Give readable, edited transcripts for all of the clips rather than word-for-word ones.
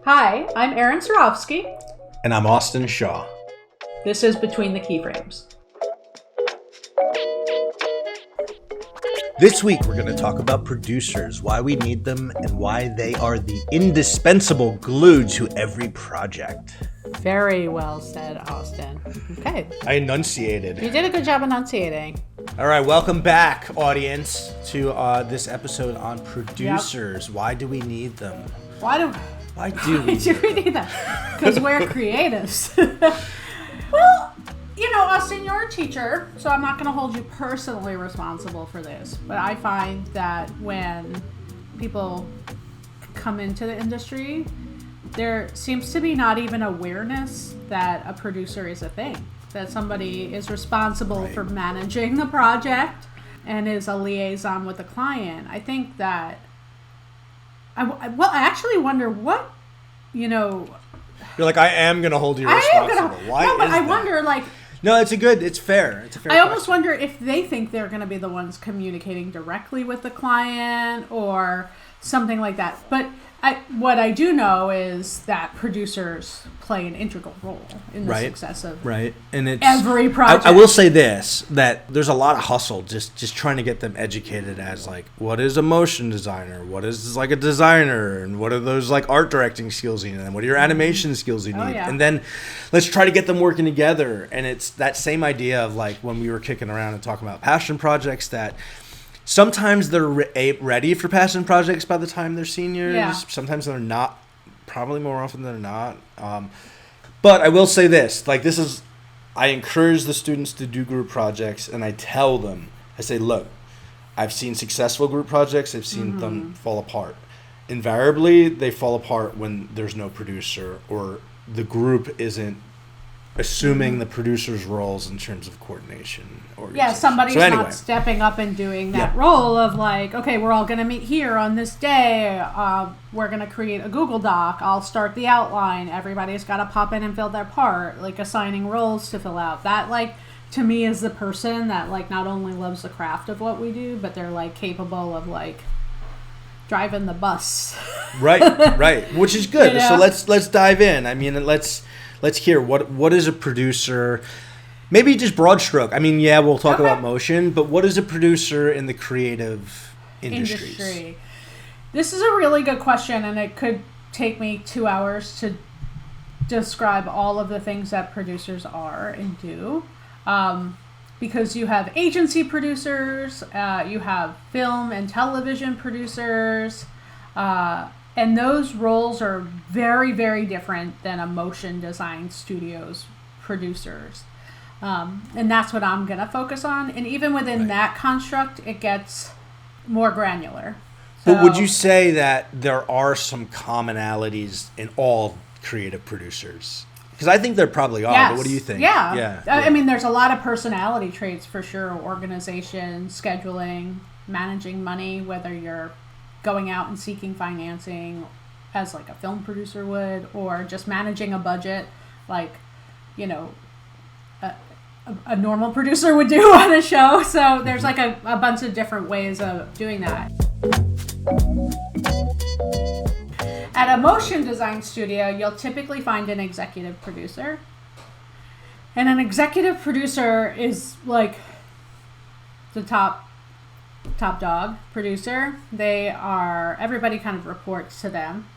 Hi, I'm Erin Sarofsky. And I'm Austin Shaw. This is Between the Keyframes. This week we're going to talk about producers, why we need them, and why they are the indispensable glue to every project. Very well said, Austin. Okay. I enunciated. You did a good job enunciating. All right, welcome back, audience, to this episode on producers. Yep. Why do we need them? Why do we need them? Because we're creatives. Well, you know, Austin, you're a teacher, so I'm not going to hold you personally responsible for this. But I find that when people come into the industry, there seems to be not even awareness that a producer is a thing, that somebody is responsible for managing the project and is a liaison with the client. I think that, I actually wonder what, You're like, I am going to hold you responsible. Why is that? I wonder, No, it's fair. It's a fair I almost wonder if they think they're going to be the ones communicating directly with the client or something like that. But what I do know is that producers play an integral role in the success of and it's, every project. I will say this, that there's a lot of hustle just trying to get them educated as what is a motion designer, what is a designer, and what are those art directing skills you need, and what are your animation skills you need, and then let's try to get them working together. And it's that same idea of when we were kicking around and talking about passion projects, that sometimes they're ready for passion projects by the time they're seniors. Yeah. Sometimes they're not. Probably more often than not. But I will say this. I encourage the students to do group projects, and I tell them, I say, look, I've seen successful group projects. I've seen them fall apart. Invariably, they fall apart when there's no producer or the group isn't assuming the producer's roles in terms of coordination. Somebody's not stepping up and doing that role of okay, we're all going to meet here on this day. We're going to create a Google Doc. I'll start the outline. Everybody's got to pop in and fill their part, assigning roles to fill out. That, to me, is the person that, not only loves the craft of what we do, but they're, capable of, driving the bus. Right. Which is good. So let's dive in. I mean, let's hear what is a producer. Maybe just broad stroke. I mean, we'll talk about motion, but what is a producer in the creative industries? This is a really good question, and it could take me 2 hours to describe all of the things that producers are and do. Because you have agency producers, you have film and television producers, and those roles are very, very different than a motion design studio's producers. And that's what I'm going to focus on. And even within that construct, it gets more granular. But would you say that there are some commonalities in all creative producers? Because I think there probably are, but what do you think? Yeah. I mean, there's a lot of personality traits for sure. Organization, scheduling, managing money, whether you're going out and seeking financing as a film producer would, or just managing a budget a normal producer would do on a show. So there's a bunch of different ways of doing that. At a motion design studio, you'll typically find an executive producer. And an executive producer is the top dog producer. Everybody kind of reports to them.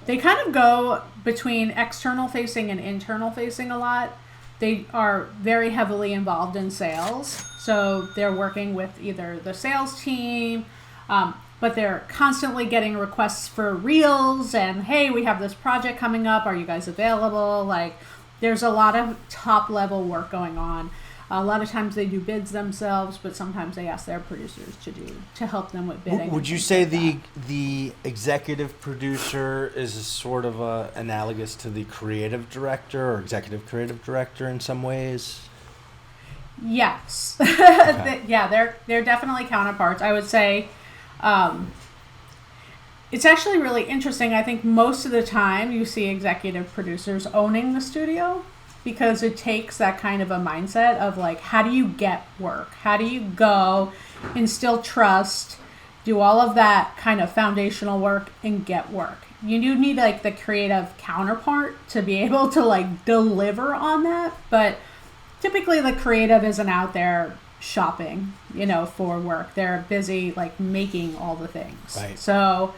They kind of go between external facing and internal facing a lot. They are very heavily involved in sales. So they're working with either the sales team, but they're constantly getting requests for reels and, hey, we have this project coming up. Are you guys available? There's a lot of top level work going on. A lot of times they do bids themselves, but sometimes they ask their producers to help them with bidding. Would you say the executive producer is sort of analogous to the creative director or executive creative director in some ways? Yes. Okay. They're definitely counterparts. I would say it's actually really interesting. I think most of the time you see executive producers owning the studio, because it takes that kind of a mindset of how do you get work? How do you go, instill trust, do all of that kind of foundational work and get work? you do need like the creative counterpart to be able to like deliver on that. But typically the creative isn't out there shopping, for work. They're busy like making all the things. Right. So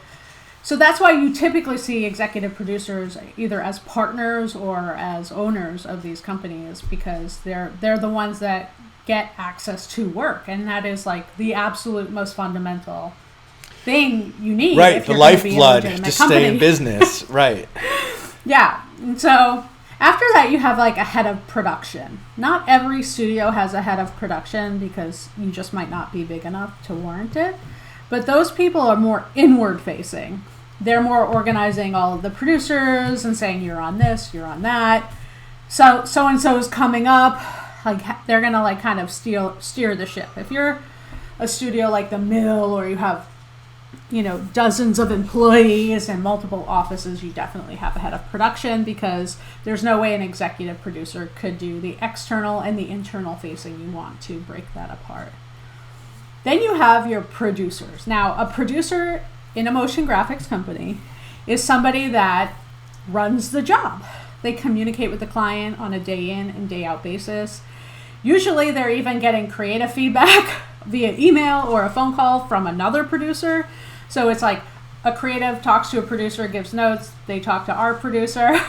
that's why you typically see executive producers either as partners or as owners of these companies, because they're the ones that get access to work, and that is like the absolute most fundamental thing you need. Right, if the you're gonna be a lifeblood legitimate to company. stay in business. Right. Yeah. And so after that, you have like a head of production. Not every studio has a head of production because you just might not be big enough to warrant it. But those people are more inward facing. They're more organizing all of the producers and saying, you're on this, you're on that. So-and-so is coming up. Like they're going to like kind of steer the ship. If you're a studio like the Mill, or you have, dozens of employees and multiple offices, you definitely have a head of production, because there's no way an executive producer could do the external and the internal facing. You want to break that apart. Then you have your producers. Now, a producer in a motion graphics company is somebody that runs the job. They communicate with the client on a day in and day out basis. Usually they're even getting creative feedback via email or a phone call from another producer. So it's like a creative talks to a producer, gives notes, they talk to our producer,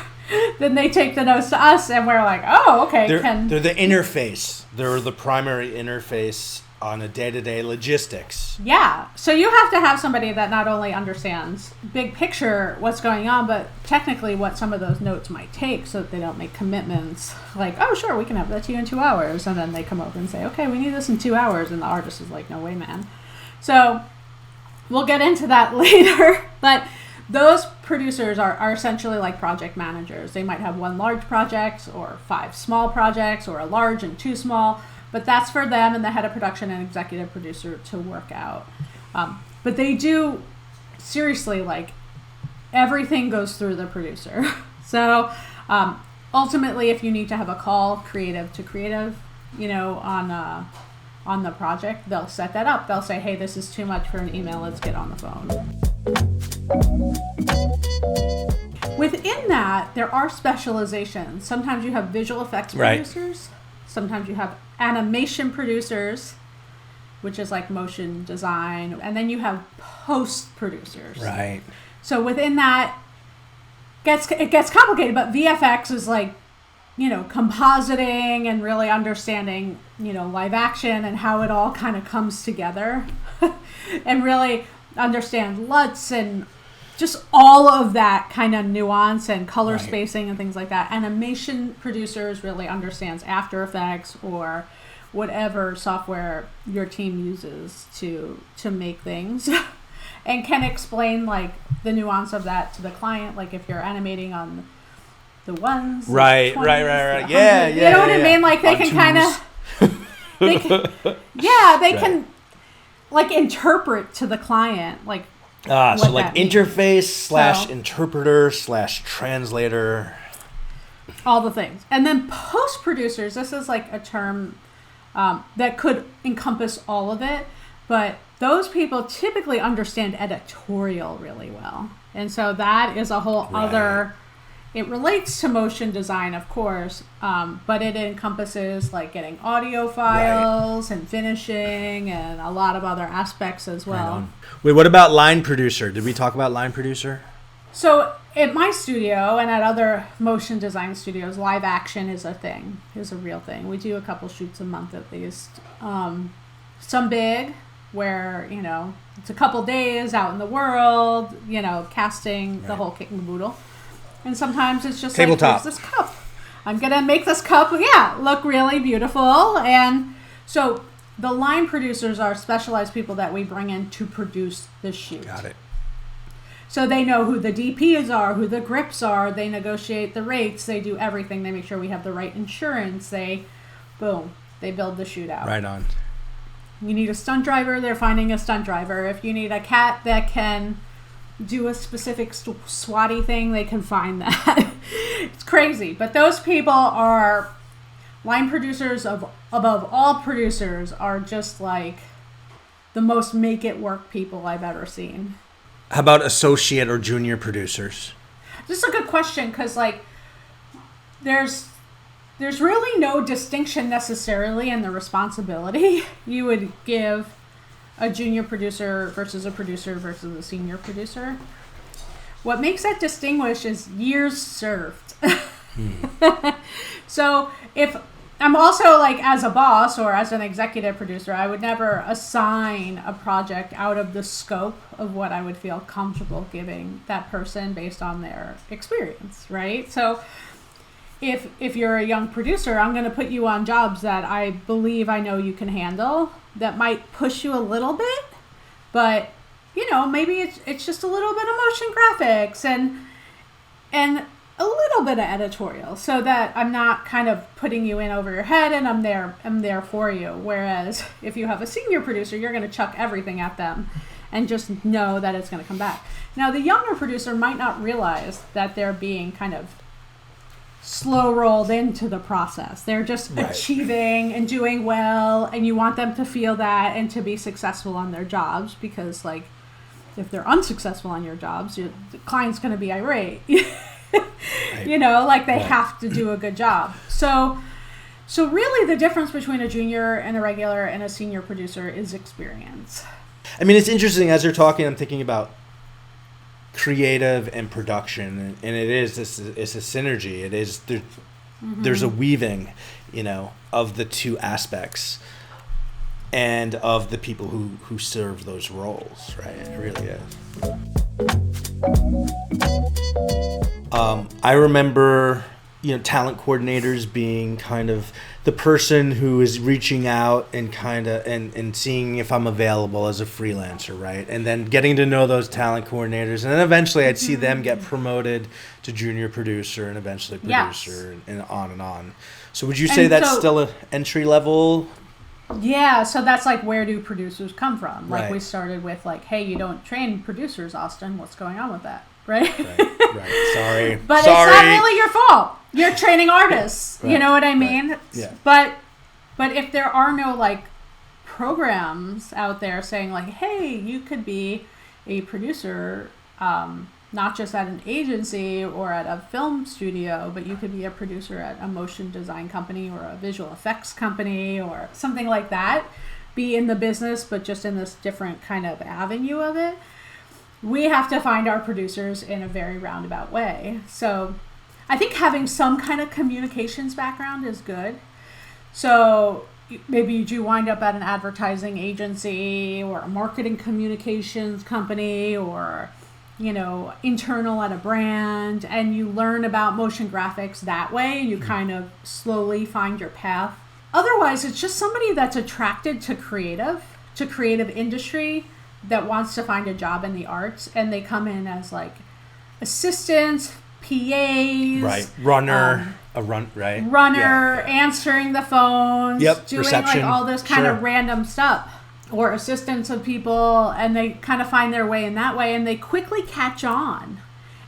then they take the notes to us, and we're like, oh, okay. They're the interface. They're the primary interface on a day-to-day logistics. Yeah. So you have to have somebody that not only understands big picture what's going on, but technically what some of those notes might take, so that they don't make commitments like, oh, sure, we can have that to you in 2 hours. And then they come over and say, okay, we need this in 2 hours. And the artist is like, no way, man. So we'll get into that later. But those producers are essentially like project managers. They might have one large project or 5 small projects, or a large and 2 small. But that's for them and the head of production and executive producer to work out. But they do, seriously, like, everything goes through the producer. So ultimately, if you need to have a call, creative to creative, on the project, they'll set that up. They'll say, hey, this is too much for an email. Let's get on the phone. Within that, there are specializations. Sometimes you have visual effects producers. Right. Sometimes you have animation producers, which is like motion design. And then you have post producers. Right. So within that, it gets complicated, but VFX is like, compositing and really understanding, live action and how it all kind of comes together and really understand LUTs and just all of that kind of nuance and color spacing and things like that. Animation producers really understands After Effects or whatever software your team uses to make things and can explain like the nuance of that to the client. Like if you're animating on the ones, right, 20s, right. Yeah. You know what I mean? Like they can kind of, they can like interpret to the client, like, so like interface / interpreter / translator. All the things. And then post producers, this is like a term that could encompass all of it, but those people typically understand editorial really well. And so that is a whole other, it relates to motion design, of course, but it encompasses like getting audio files and finishing and a lot of other aspects as well. Right. Wait, what about line producer? Did we talk about line producer? So at my studio and at other motion design studios, live action is a thing, is a real thing. We do a couple shoots a month at least. Some big where, it's a couple days out in the world, casting the whole kit and caboodle. And sometimes it's just tabletop. Like, here's this cup. I'm going to make this cup, look really beautiful. And so the line producers are specialized people that we bring in to produce the shoot. Got it. So they know who the DPs are, who the grips are. They negotiate the rates. They do everything. They make sure we have the right insurance. They build the shoot out. Right on. You need a stunt driver. They're finding a stunt driver. If you need a cat that can do a specific swatty thing, they can find that. It's crazy. But those people are line producers above all producers, are just like the most make it work people I've ever seen. How about associate or junior producers? This is a good question because, like, there's really no distinction necessarily in the responsibility you would give a junior producer versus a senior producer. What makes that distinguish is years served. So if I'm also, like, as a boss or as an executive producer, I would never assign a project out of the scope of what I would feel comfortable giving that person based on their experience, right? So if you're a young producer, I'm going to put you on jobs that I believe I know you can handle that might push you a little bit, but maybe it's just a little bit of motion graphics and a little bit of editorial, so that I'm not kind of putting you in over your head and I'm there for you. Whereas if you have a senior producer, you're going to chuck everything at them and just know that it's going to come back. Now, the younger producer might not realize that they're being kind of slow rolled into the process. They're just achieving and doing well, and you want them to feel that and to be successful on their jobs, because, like, if they're unsuccessful on your jobs, the client's going to be irate. Like, they have to do a good job. So really the difference between a junior and a regular and a senior producer is experience. I mean, it's interesting as you're talking, I'm thinking about creative and production, and it's a synergy. It is there's a weaving, of the two aspects and of the people who serve those roles, right? It really is. I remember, talent coordinators being kind of the person who is reaching out and and seeing if I'm available as a freelancer, right? And then getting to know those talent coordinators, and then eventually I'd see them get promoted to junior producer and eventually producer, and on and on. So would you say that's still an entry level? Yeah, so that's like, where do producers come from? Like, Right. we started with, like, hey, you don't train producers, Austin. What's going on with that? Right? Right. Sorry. But it's not really your fault. You're training artists. Right. You know what I mean? Right. Yeah. But if there are no, like, programs out there saying, like, hey, you could be a producer, not just at an agency or at a film studio, but you could be a producer at a motion design company or a visual effects company or something like that. Be in the business, but just in this different kind of avenue of it. We have to find our producers in a very roundabout way. So I think having some kind of communications background is good. So maybe you do wind up at an advertising agency or a marketing communications company, or, internal at a brand, and you learn about motion graphics that way, and you kind of slowly find your path. Otherwise, it's just somebody that's attracted to creative industry, that wants to find a job in the arts, and they come in as, like, assistants, PAs, right, runner, runner, answering the phones, doing reception, like all this kind of random stuff, or assistants of people, and they kind of find their way in that way, and they quickly catch on,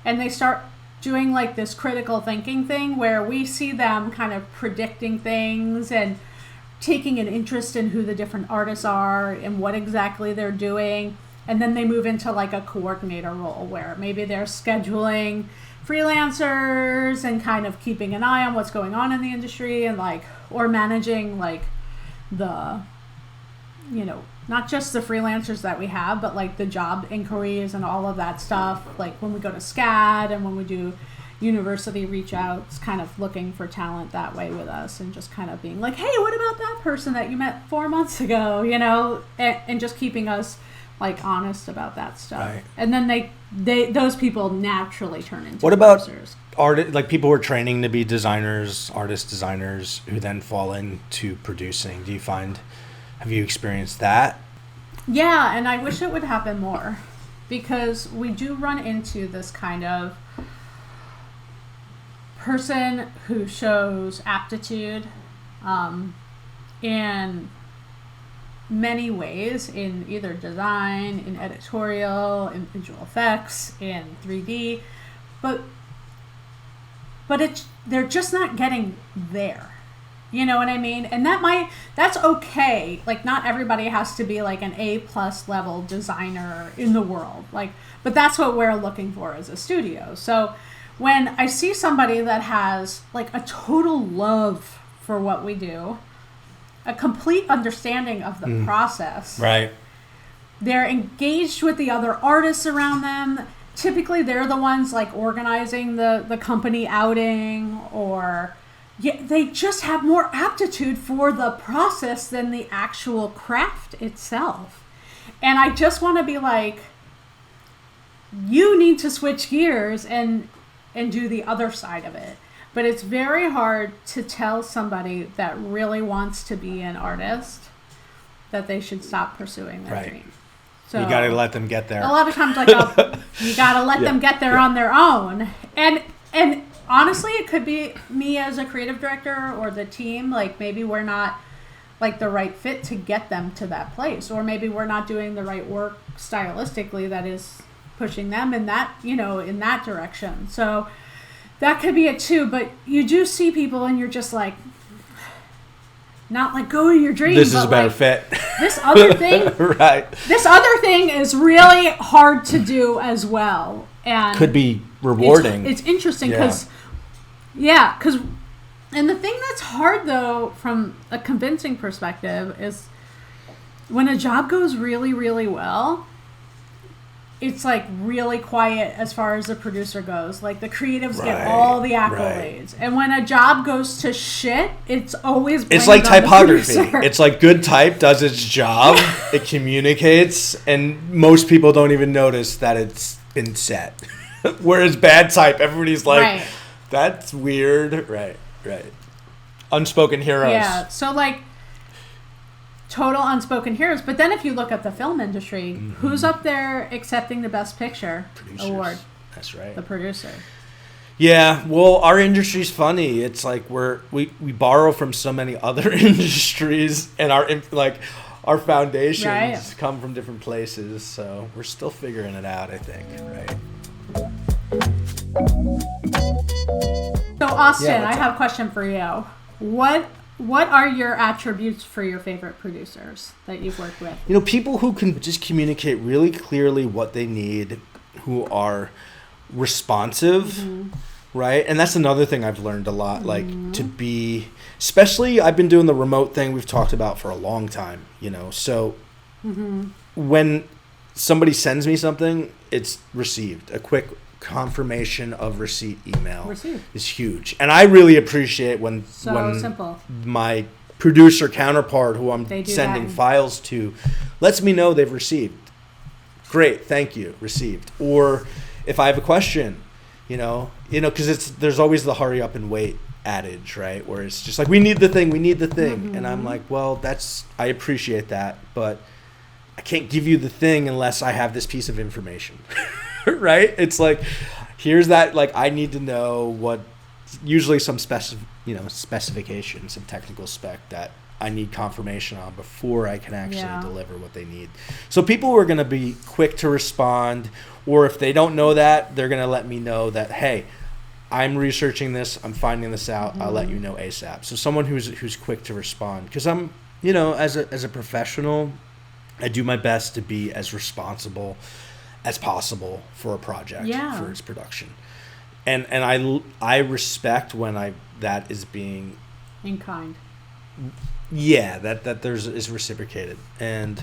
and they start doing, like, this critical thinking thing where we see them kind of predicting things and taking an interest in who the different artists are and what exactly they're doing. And then they move into, like, a coordinator role where maybe they're scheduling freelancers and kind of keeping an eye on what's going on in the industry, and, like, or managing, like, the, not just the freelancers that we have, but, like, the job inquiries and all of that stuff. Like, when we go to SCAD and when we do university reach outs, kind of looking for talent that way with us, and just kind of being like, hey, what about that person that you met 4 months ago, and just keeping us, like, honest about that stuff. Right. And then they those people naturally turn into what about producers. like people who are training to be designers, artist designers, who then fall into producing? Have you experienced that? Yeah, and I wish it would happen more, because we do run into this kind of person who shows aptitude in many ways, in either design, in editorial, in visual effects, in 3D, but they're just not getting there. You know what I mean? And that's okay. Like, not everybody has to be like an A+ level designer in the world. Like, but that's what we're looking for as a studio. So when I see somebody that has like a total love for what we do, a complete understanding of the process. Right. They're engaged with the other artists around them. Typically, they're the ones like organizing the company outing, or they just have more aptitude for the process than the actual craft itself. And I just want to be like, you need to switch gears and do the other side of it. But it's very hard to tell somebody that really wants to be an artist that they should stop pursuing their dream. So you got to let them get there. A lot of times, like, you got to let them get there on their own. And honestly, it could be me as a creative director or the team. Like, maybe we're not like the right fit to get them to that place, or maybe we're not doing the right work stylistically that is pushing them in that, in that direction. So that could be it too. But you do see people and you're just like, not like go to your dreams. This is a better fit. This other thing, right? This other thing is really hard to do as well, and could be rewarding. It's interesting because, and the thing that's hard though, from a convincing perspective, is when a job goes really, really well. It's like really quiet as far as the producer goes. Like, the creatives get all the accolades. Right. And when a job goes to shit, it's always blamed like on typography. The producer. It's like good type does its job. It communicates, and most people don't even notice that it's been set. Whereas bad type, everybody's like, that's weird. Right. Unspoken heroes. Yeah. So like, total unspoken heroes. But then if you look at the film industry, who's up there accepting the Best Picture award? That's right. The producer. Yeah, well, our industry's funny. It's like we borrow from so many other industries, and our foundations come from different places. So we're still figuring it out, I think, right? So Austin, I have a question for you. What are your attributes for your favorite producers that you've worked with? People who can just communicate really clearly what they need, who are responsive, right? And that's another thing I've learned a lot, like to be, especially I've been doing the remote thing we've talked about for a long time, so when somebody sends me something, it's received. A quick confirmation of receipt email is huge, and I really appreciate when simple. My producer counterpart, who I'm sending files to, lets me know they've received. Great, thank you, received. Or if I have a question, because there's always the hurry up and wait adage, right? Where it's just like, we need the thing, and I'm like, well, I appreciate that, but I can't give you the thing unless I have this piece of information. Right? It's like, here's that, like, I need to know what, usually some specification, some technical spec that I need confirmation on before I can actually deliver what they need. So people are going to be quick to respond, or if they don't know that, they're going to let me know that, hey, I'm researching this, I'm finding this out, I'll let you know ASAP. So someone who's quick to respond, because I'm, as a professional, I do my best to be as responsible as possible for a project, for its production, and I respect when that is being in kind. Yeah, that is reciprocated. And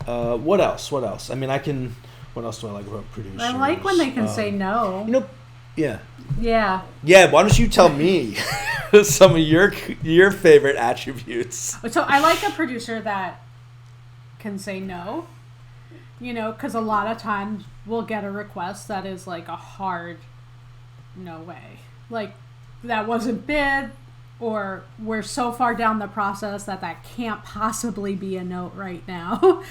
what else? I mean, what else do I like about producers? I like when they can say no. Yeah. Why don't you tell me some of your favorite attributes? So I like a producer that can say no. Because a lot of times we'll get a request that is like a hard no way. Like, that wasn't bid, or we're so far down the process that can't possibly be a note right now.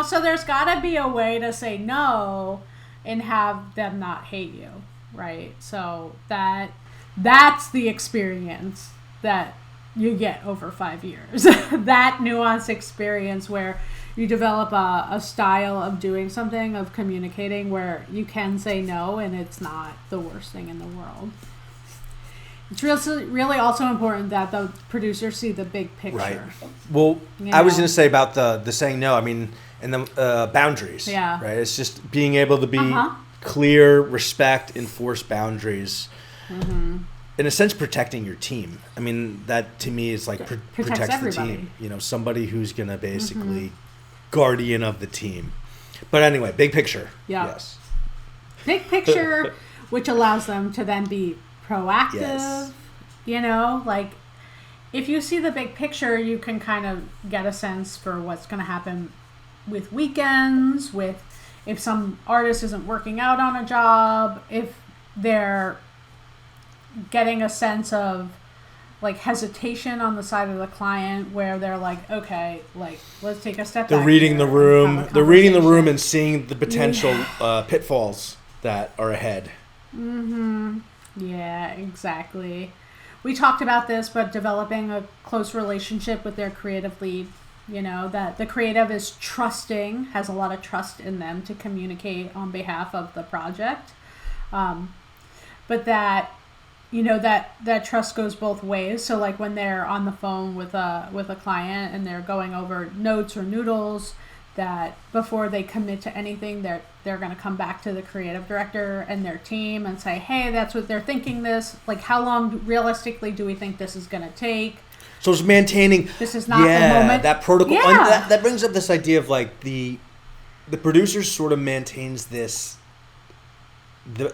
So there's got to be a way to say no and have them not hate you, right? So that's the experience that you get over 5 years. That nuanced experience where you develop a style of doing something, of communicating, where you can say no and it's not the worst thing in the world. It's really also important that the producers see the big picture. Right. Well, I was going to say about the saying no. I mean, and the boundaries. Yeah. Right. It's just being able to be clear, respect, enforce boundaries. Mm-hmm. In a sense, protecting your team. I mean, that to me is like protects everybody. The team. You know, somebody who's going to basically guardian of the team. But anyway, big picture. Yeah. Yes. Big picture, which allows them to then be proactive. Yes. You know, like if you see the big picture, you can kind of get a sense for what's going to happen with weekends, with if some artist isn't working out on a job, if they're getting a sense of like hesitation on the side of the client where they're like, okay, like let's take a step back. They're reading the room. They're reading the room and seeing the potential pitfalls that are ahead. Mm-hmm. Yeah, exactly. We talked about this, but developing a close relationship with their creative lead, you know, that the creative is trusting, has a lot of trust in them to communicate on behalf of the project. But that, you know, that trust goes both ways. So like when they're on the phone with a client and they're going over notes or noodles, that before they commit to anything, they're going to come back to the creative director and their team and say, hey, that's what they're thinking this. Like, how long realistically do we think this is going to take? So it's maintaining. This is not the moment. That protocol. Yeah. And that brings up this idea of like the producer sort of maintains the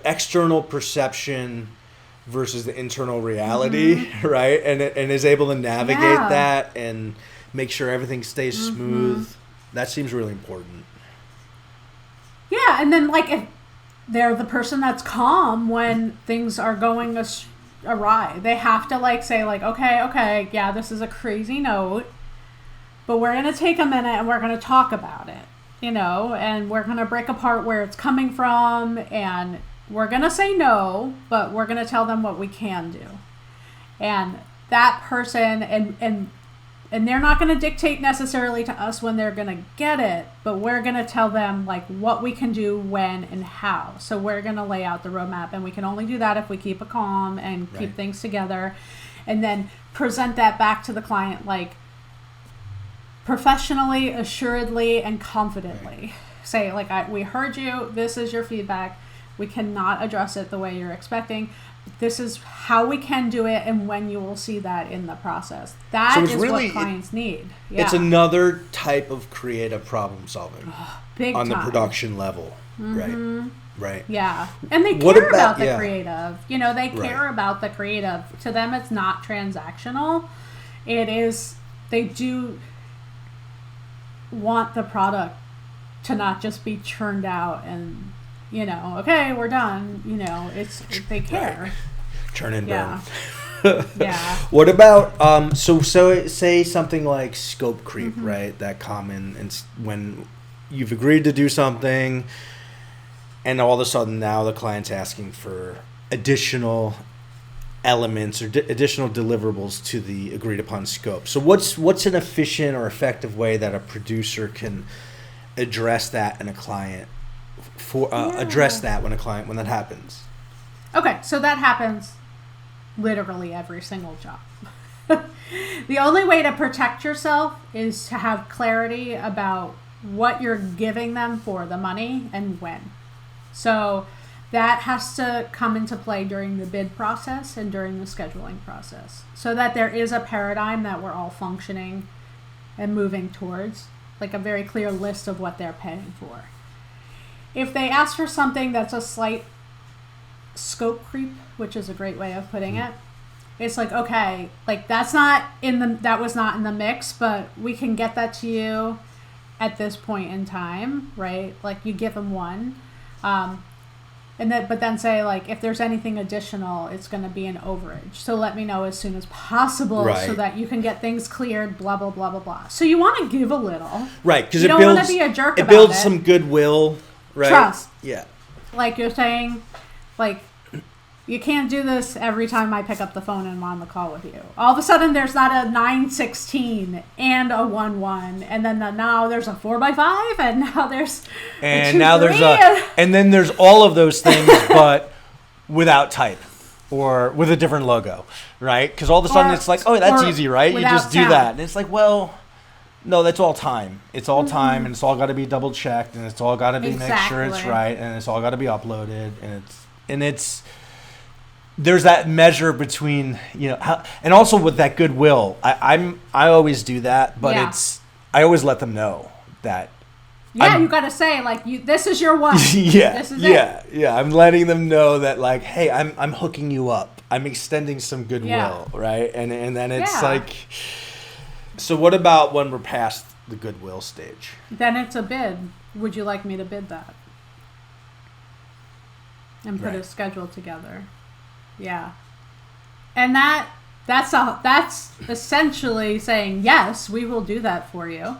external perception versus the internal reality, right? And is able to navigate that and make sure everything stays smooth. That seems really important. Yeah, and then like if they're the person that's calm when things are going awry, they have to like say like, okay, yeah, this is a crazy note, but we're gonna take a minute and we're gonna talk about it, you know, and we're gonna break apart where it's coming from, and we're gonna say no, but we're gonna tell them what we can do, and that person and they're not going to dictate necessarily to us when they're going to get it, but we're going to tell them like what we can do, when, and how. So we're going to lay out the roadmap, and we can only do that if we keep it calm and keep things together, and then present that back to the client like professionally, assuredly, and confidently. Say like, we heard you. This is your feedback. We cannot address it the way you're expecting. This is how we can do it, and when you will see that in the process. That is really what clients need. Yeah. It's another type of creative problem solving big on time. The production level, right? Yeah, and they care about the creative. You know, they care about the creative. To them, it's not transactional. It is. They do want the product to not just be churned out and, you know, okay, we're done. You know, they care. Right. Churn and burn. Yeah. What about so say something like scope creep, right? That common, and when you've agreed to do something, and all of a sudden now the client's asking for additional elements or additional deliverables to the agreed upon scope. So what's an efficient or effective way that a producer can address that in a client? Address that when that happens. Okay, so that happens literally every single job. The only way to protect yourself is to have clarity about what you're giving them for the money and when. So that has to come into play during the bid process and during the scheduling process, so that there is a paradigm that we're all functioning and moving towards, like a very clear list of what they're paying for. If they ask for something that's a slight scope creep, which is a great way of putting it, it's like, okay, like that was not in the mix, but we can get that to you at this point in time, right? Like you give them one, but then say like, if there's anything additional, it's going to be an overage. So let me know as soon as possible, so that you can get things cleared. Blah blah blah blah blah. So you want to give a little, right? Because you don't want to be a jerk. It builds some goodwill. Right. Trust. Yeah. Like you're saying, like, you can't do this every time I pick up the phone and I'm on the call with you. All of a sudden there's not a 916 and a 11, and then now there's a 4x5, and now there's and now there's and then there's all of those things but without type. or with a different logo, right? Because all of a sudden it's like, oh, that's easy, right? You just do that. And it's like, well, no, that's all time. It's all time, and it's all got to be double checked, and it's all got to be make sure it's right, and it's all got to be uploaded, and it's there's that measure between, you know, how, and also with that goodwill. I always do that, but I always let them know that. Yeah, you got to say, like, this is your one. This is it. Yeah. I'm letting them know that, like, hey, I'm hooking you up. I'm extending some goodwill, right? And then it's like, so what about when we're past the goodwill stage? Then it's a bid. Would you like me to bid that? And put a schedule together. Yeah. And that's essentially saying, yes, we will do that for you.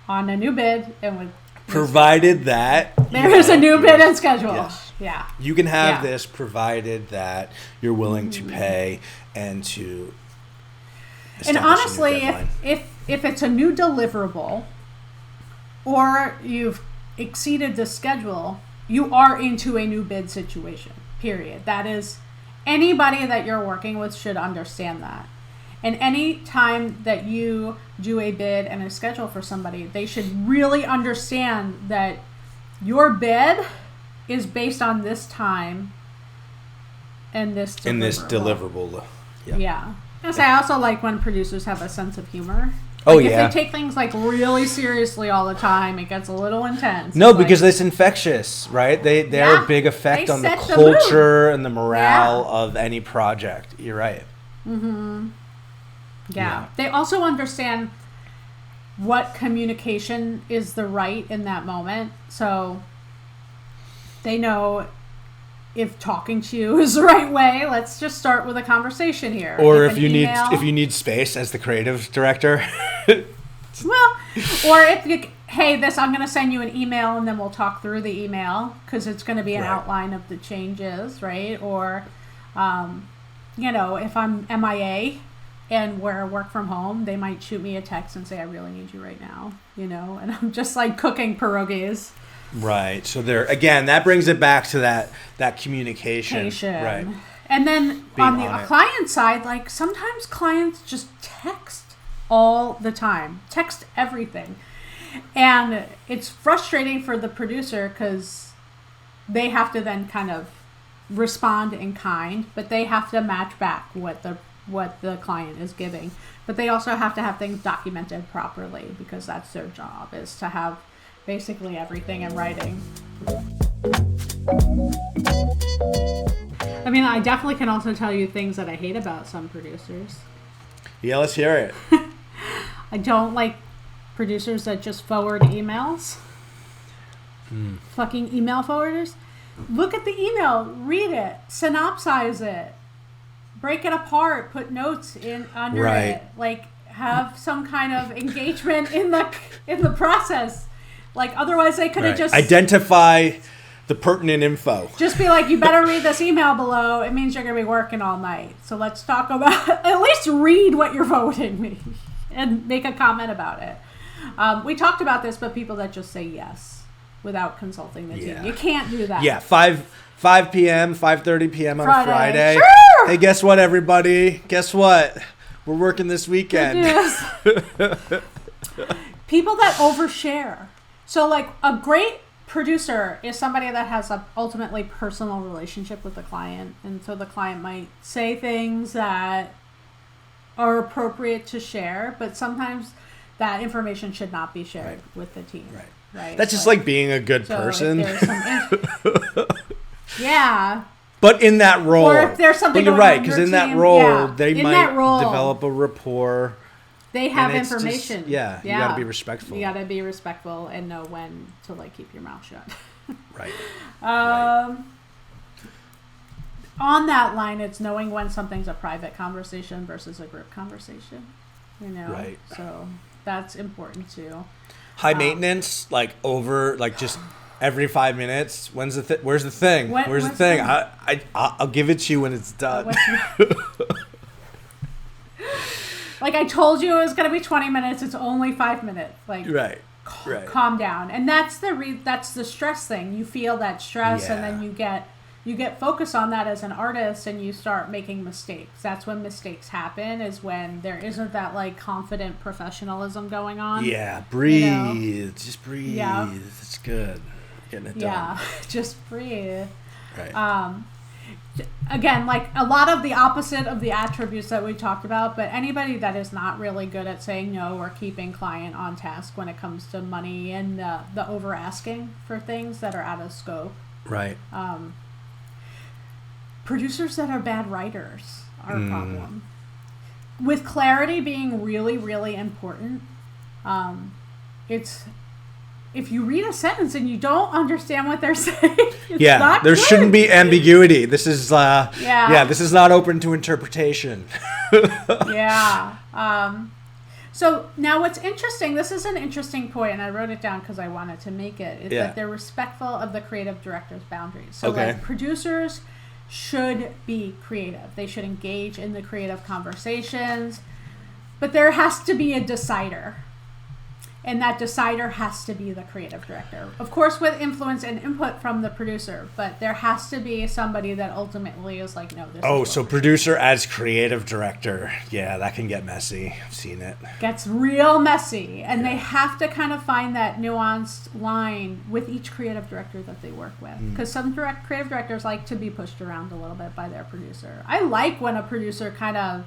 On a new bid, and with provided that there is a new bid and schedule. Yes. Yeah. You can have this provided that you're willing to pay and to. And honestly, if it's a new deliverable, or you've exceeded the schedule, you are into a new bid situation. Period. That is, anybody that you're working with should understand that. And any time that you do a bid and a schedule for somebody, they should really understand that your bid is based on this time and this deliverable. And this deliverable. Yeah. I also like when producers have a sense of humor. Oh, like if they take things like really seriously all the time, it gets a little intense. No, because it's infectious, right? They're a big effect on the culture and the morale of any project. You're right. Mm-hmm. Yeah. They also understand what communication is the right in that moment. So they know if talking to you is the right way. Let's just start with a conversation here. Or if you need space as the creative director. Well, or if you, hey, I'm going to send you an email and then we'll talk through the email because it's going to be an outline of the changes, right? Or, if I'm MIA and where I work from home, they might shoot me a text and say, I really need you right now, and I'm just like cooking pierogies. Right. So that brings it back to that communication. Right. And then on the client side, like sometimes clients just text all the time, text everything. And it's frustrating for the producer because they have to then kind of respond in kind, but they have to match back what the client is giving. But they also have to have things documented properly because that's their job, is to have basically everything in writing. I mean, I definitely can also tell you things that I hate about some producers. Yeah, let's hear it. I don't like producers that just forward emails. Fucking email forwarders. Look at the email, read it, synopsize it, break it apart, put notes in under it. Like, have some kind of engagement in the process. Like, otherwise they could have just identify the pertinent info. Just be like, you better read this email below. It means you're going to be working all night. So let's talk about, at least read what you're forwarding me and make a comment about it. We talked about this, but people that just say yes without consulting the team. You can't do that. Yeah, 5 p.m., 5:30 p.m. on Friday. Sure! Hey, guess what, everybody? Guess what? We're working this weekend. People that overshare. So, like, a great producer is somebody that has an ultimately personal relationship with the client. And so the client might say things that are appropriate to share, but sometimes that information should not be shared with the team. Right. That's just like being a good person. Yeah. But in that role. Or if there's something you're right, because in that role, they might develop a rapport. They have information. Just, you got to be respectful. You got to be respectful and know when to, like, keep your mouth shut. Right. On that line, it's knowing when something's a private conversation versus a group conversation. Right. So that's important too. High maintenance, just every 5 minutes. Where's the thing? Where's the thing? I'll give it to you when it's done. Like, I told you it was going to be 20 minutes. It's only 5 minutes. Like, right. Calm down. And that's the stress thing. You feel that stress, and then you get you get focused on that as an artist and you start making mistakes. That's when mistakes happen, is when there isn't that like confident professionalism going on. Yeah, breathe. You know? Just breathe. Yeah. It's good. Getting it done. Yeah, just breathe. Right. Again, like a lot of the opposite of the attributes that we talked about, but anybody that is not really good at saying no or keeping client on task when it comes to money and the over asking for things that are out of scope. Right. Producers that are bad writers are a problem. With clarity being really, really important, it's if you read a sentence and you don't understand what they're saying, it's not there good. shouldn't be ambiguity. This is this is not open to interpretation. Yeah. So now what's interesting, this is an interesting point, and I wrote it down because I wanted to make it, is that they're respectful of the creative director's boundaries. So like producers should be creative. They should engage in the creative conversations, but there has to be a decider. And that decider has to be the creative director. Of course, with influence and input from the producer, but there has to be somebody that ultimately is like, no, this is so producer as creative director. Yeah, that can get messy. I've seen it. Gets real messy. And they have to kind of find that nuanced line with each creative director that they work with. Because some creative directors like to be pushed around a little bit by their producer. I like when a producer kind of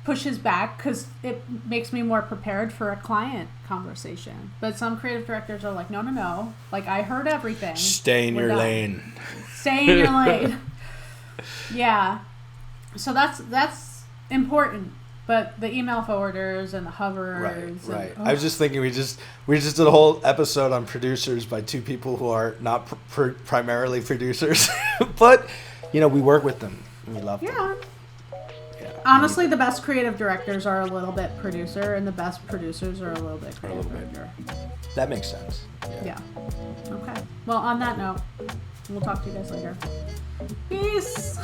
pushes back because it makes me more prepared for a client conversation. But some creative directors are like, no. Like, I heard everything. Stay in your lane. Stay in your lane. Yeah. So that's important. But the email forwarders and the hovers. Right. And, I was just thinking we just did a whole episode on producers by two people who are not primarily producers. But, we work with them. And we love them. Yeah. Honestly, the best creative directors are a little bit producer, and the best producers are a little bit creative director. That makes sense. Yeah. Okay. Well, on that note, we'll talk to you guys later. Peace.